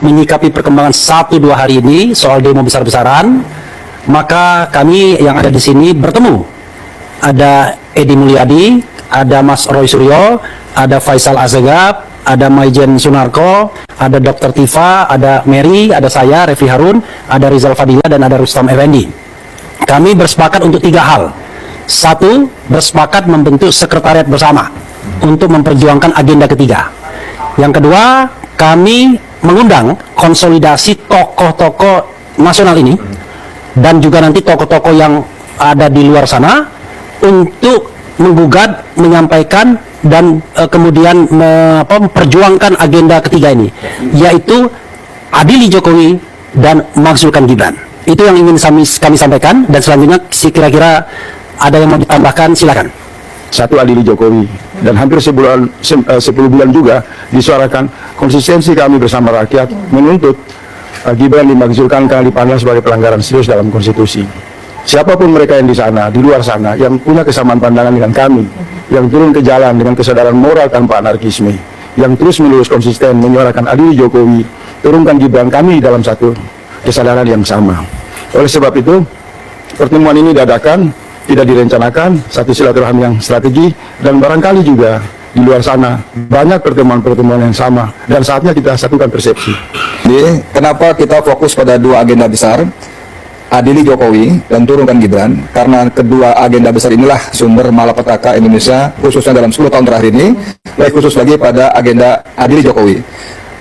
menyikapi perkembangan 1-2 hari ini soal demo besar-besaran, maka kami yang ada di sini bertemu. Ada Edi Mulyadi, ada Mas Roy Suryo, ada Faisal Asegab, ada Maijen Sunarko, ada Dr. Tifa, ada Mary, ada saya, Refli Harun, ada Rizal Fadila, dan ada Rustam Effendi. Kami bersepakat untuk 3 hal. 1, bersepakat membentuk sekretariat bersama untuk memperjuangkan agenda ketiga. Yang kedua, kami mengundang konsolidasi tokoh-tokoh nasional ini dan juga nanti tokoh-tokoh yang ada di luar sana untuk menggugat, menyampaikan dan kemudian memperjuangkan agenda ketiga ini, yaitu adili Jokowi dan makzulkan Gibran. Itu yang ingin kami sampaikan, dan selanjutnya kira-kira ada yang mau ditambahkan, silakan. 1, adili Jokowi, dan hampir 10 bulan juga disuarakan konsistensi kami bersama rakyat menuntut Gibran dimakzulkan karena dipandang sebagai pelanggaran serius dalam konstitusi. Siapapun mereka yang di sana, di luar sana, yang punya kesamaan pandangan dengan kami, yang turun ke jalan dengan kesadaran moral tanpa anarkisme, yang terus menerus konsisten menyuarakan adili Jokowi, turunkan Gibran, kami dalam satu kesadaran yang sama. Oleh sebab itu, pertemuan ini dadakan, tidak direncanakan, satu silaturahmi yang strategi, dan barangkali juga di luar sana banyak pertemuan-pertemuan yang sama, dan saatnya kita satukan persepsi. Jadi, kenapa kita fokus pada 2 agenda besar, adili Jokowi dan turunkan Gibran? Karena kedua agenda besar inilah sumber malapetaka Indonesia, khususnya dalam 10 tahun terakhir ini, baik khusus lagi pada agenda adili Jokowi.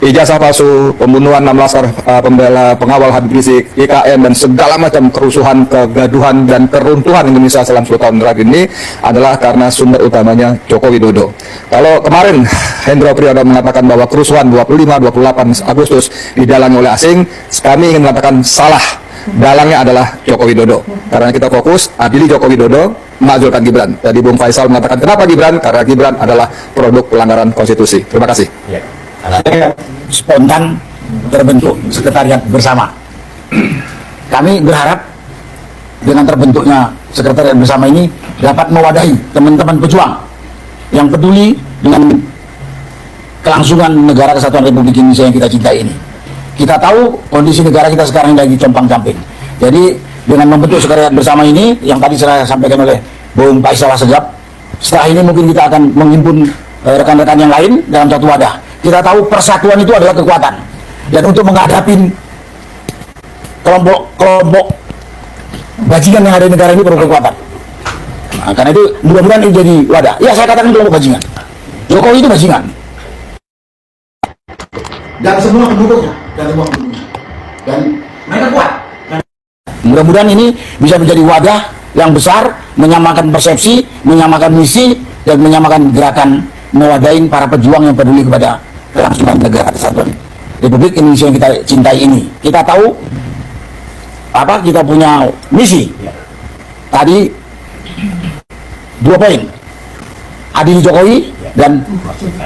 Ijazah palsu, pembunuhan 6 laskar pembela pengawal Habib Rizik, IKN, dan segala macam kerusuhan, kegaduhan, dan keruntuhan Indonesia selama 10 tahun terakhir ini adalah karena sumber utamanya Joko Widodo. Kalau kemarin Hendro Priyono mengatakan bahwa kerusuhan 25-28 Agustus didalangi oleh asing, kami ingin mengatakan salah. Dalangnya adalah Joko Widodo. Karena kita fokus adili Joko Widodo, makzulkan Gibran. Tadi Bung Faisal mengatakan kenapa Gibran? Karena Gibran adalah produk pelanggaran konstitusi. Terima kasih. Ya. Spontan terbentuk sekretariat bersama. Kami berharap dengan terbentuknya sekretariat bersama ini dapat mewadahi teman-teman pejuang yang peduli dengan kelangsungan negara kesatuan Republik Indonesia yang kita cintai ini. Kita tahu kondisi negara kita sekarang lagi compang-camping. Jadi dengan membentuk sekretariat bersama ini yang tadi saya sampaikan oleh Bung Faisal Asegab, setelah ini mungkin kita akan menghimpun rekan-rekan yang lain dalam satu wadah. Kita tahu persatuan itu adalah kekuatan, dan untuk menghadapi kelompok bajingan yang ada di negara ini perlu kekuatan. Nah, karena itu mudah-mudahan ini jadi wadah. Ya, saya katakan kelompok bajingan. Jokowi itu bajingan, dan semua pendukungnya, dan mereka kuat. Mudah-mudahan ini bisa menjadi wadah yang besar, menyamakan persepsi, menyamakan misi, dan menyamakan gerakan, mewadahin para pejuang yang peduli kepada kelangsungan negara kesatuan Republik Indonesia yang kita cintai ini. Kita tahu kita punya misi. Tadi 2 poin, adili Jokowi dan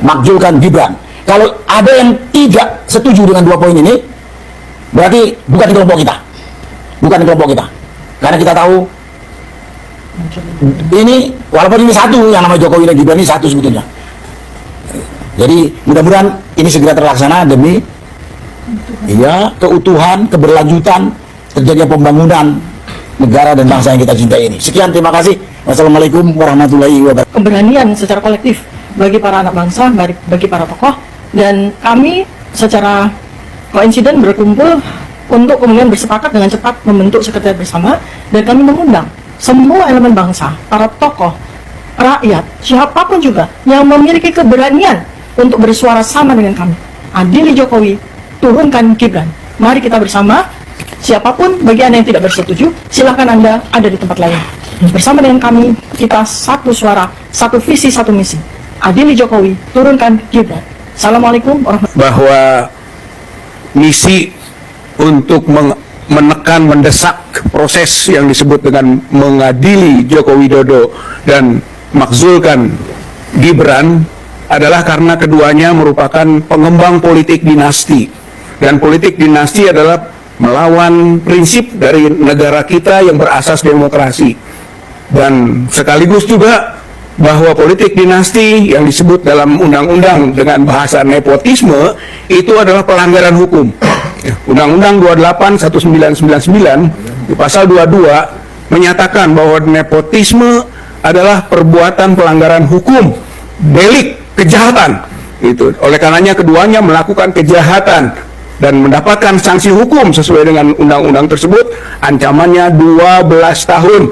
makzulkan Gibran. Kalau ada yang tidak setuju dengan 2 poin ini, berarti bukan kelompok kita, karena kita tahu ini, walaupun ini satu, yang namanya Jokowi dan Gibran ini satu sebetulnya. Jadi mudah-mudahan ini segera terlaksana demi keutuhan, keberlanjutan, terjadinya pembangunan negara dan bangsa yang kita cintai ini. Sekian, terima kasih. Wassalamualaikum warahmatullahi wabarakatuh. Keberanian secara kolektif bagi para anak bangsa, bagi para tokoh, dan kami secara koinsiden berkumpul untuk kemudian bersepakat dengan cepat membentuk sekretariat bersama, dan kami mengundang semua elemen bangsa, para tokoh, rakyat, siapapun juga yang memiliki keberanian untuk bersuara sama dengan kami. Adili Jokowi, turunkan Gibran. Mari kita bersama. Siapapun bagi Anda yang tidak bersetuju, silakan Anda ada di tempat lain. Bersama dengan kami, kita satu suara, satu visi, satu misi. Adili Jokowi, turunkan Gibran. Assalamualaikum warahmatullahi wabarakatuh. Bahwa misi untuk menekan, mendesak proses yang disebut dengan mengadili Joko Widodo dan makzulkan Gibran adalah karena keduanya merupakan pengembang politik dinasti, dan politik dinasti adalah melawan prinsip dari negara kita yang berasas demokrasi, dan sekaligus juga bahwa politik dinasti yang disebut dalam undang-undang dengan bahasa nepotisme itu adalah pelanggaran hukum. Undang-Undang 28 1999 di pasal 22 menyatakan bahwa nepotisme adalah perbuatan pelanggaran hukum, delik, kejahatan. Itu. Oleh karenanya keduanya melakukan kejahatan dan mendapatkan sanksi hukum sesuai dengan undang-undang tersebut, ancamannya 12 tahun.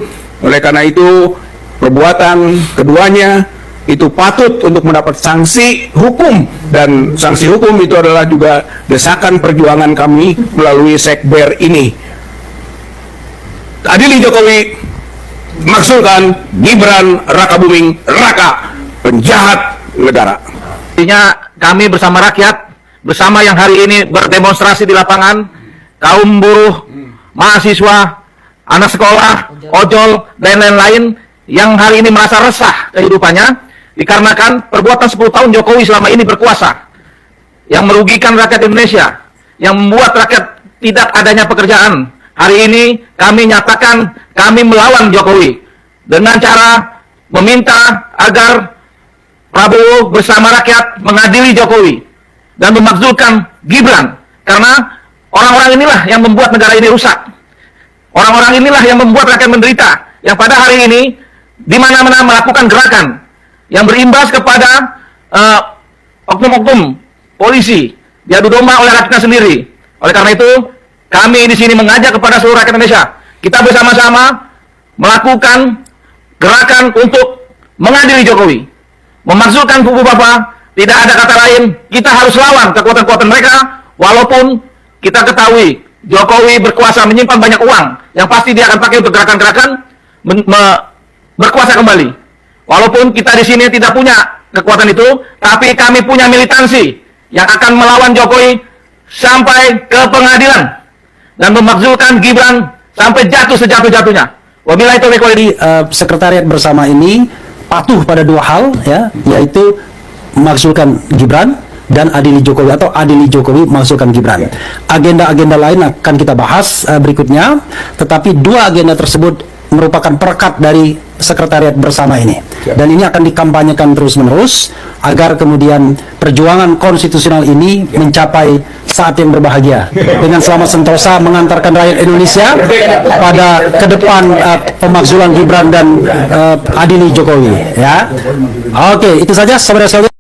Oleh karena itu perbuatan keduanya itu patut untuk mendapat sanksi hukum, dan sanksi hukum itu adalah juga desakan perjuangan kami melalui Sekber ini. Adili Jokowi, maksulkan Gibran Rakabuming Raka, penjahat negara. Artinya kami bersama rakyat, bersama yang hari ini berdemonstrasi di lapangan, kaum buruh, mahasiswa, anak sekolah, ojol, dan lain-lain yang hari ini merasa resah kehidupannya dikarenakan perbuatan 10 tahun Jokowi selama ini berkuasa yang merugikan rakyat Indonesia, yang membuat rakyat tidak adanya pekerjaan. Hari ini kami nyatakan kami melawan Jokowi dengan cara meminta agar Prabowo bersama rakyat mengadili Jokowi dan memakzulkan Gibran, karena orang-orang inilah yang membuat negara ini rusak. Orang-orang inilah yang membuat rakyat menderita, yang pada hari ini di mana-mana melakukan gerakan yang berimbas kepada oknum-oknum polisi diadu domba oleh rakyatnya sendiri. Oleh karena itu, kami di sini mengajak kepada seluruh rakyat Indonesia, kita bersama-sama melakukan gerakan untuk mengadili Jokowi, memakzulkan kubu Bapak. Tidak ada kata lain, kita harus lawan kekuatan-kekuatan mereka, walaupun kita ketahui Jokowi berkuasa menyimpan banyak uang yang pasti dia akan pakai untuk gerakan-gerakan berkuasa kembali. Walaupun kita di sini tidak punya kekuatan itu, tapi kami punya militansi yang akan melawan Jokowi sampai ke pengadilan dan memakzulkan Gibran sampai jatuh sejatuh-jatuhnya. Wabillahi taufiq wal hidayah. Sekretariat bersama ini patuh pada dua hal, ya, yaitu memakzulkan Gibran dan adili Jokowi, atau adili Jokowi makzulkan Gibran. Agenda-agenda lain akan kita bahas berikutnya, tetapi dua agenda tersebut merupakan perekat dari sekretariat bersama ini, dan ini akan dikampanyekan terus-menerus agar kemudian perjuangan konstitusional ini mencapai saat yang berbahagia dengan selamat sentosa mengantarkan rakyat Indonesia pada ke depan pemakzulan Gibran dan adili Jokowi, ya. Oke, itu saja saudara-saudara.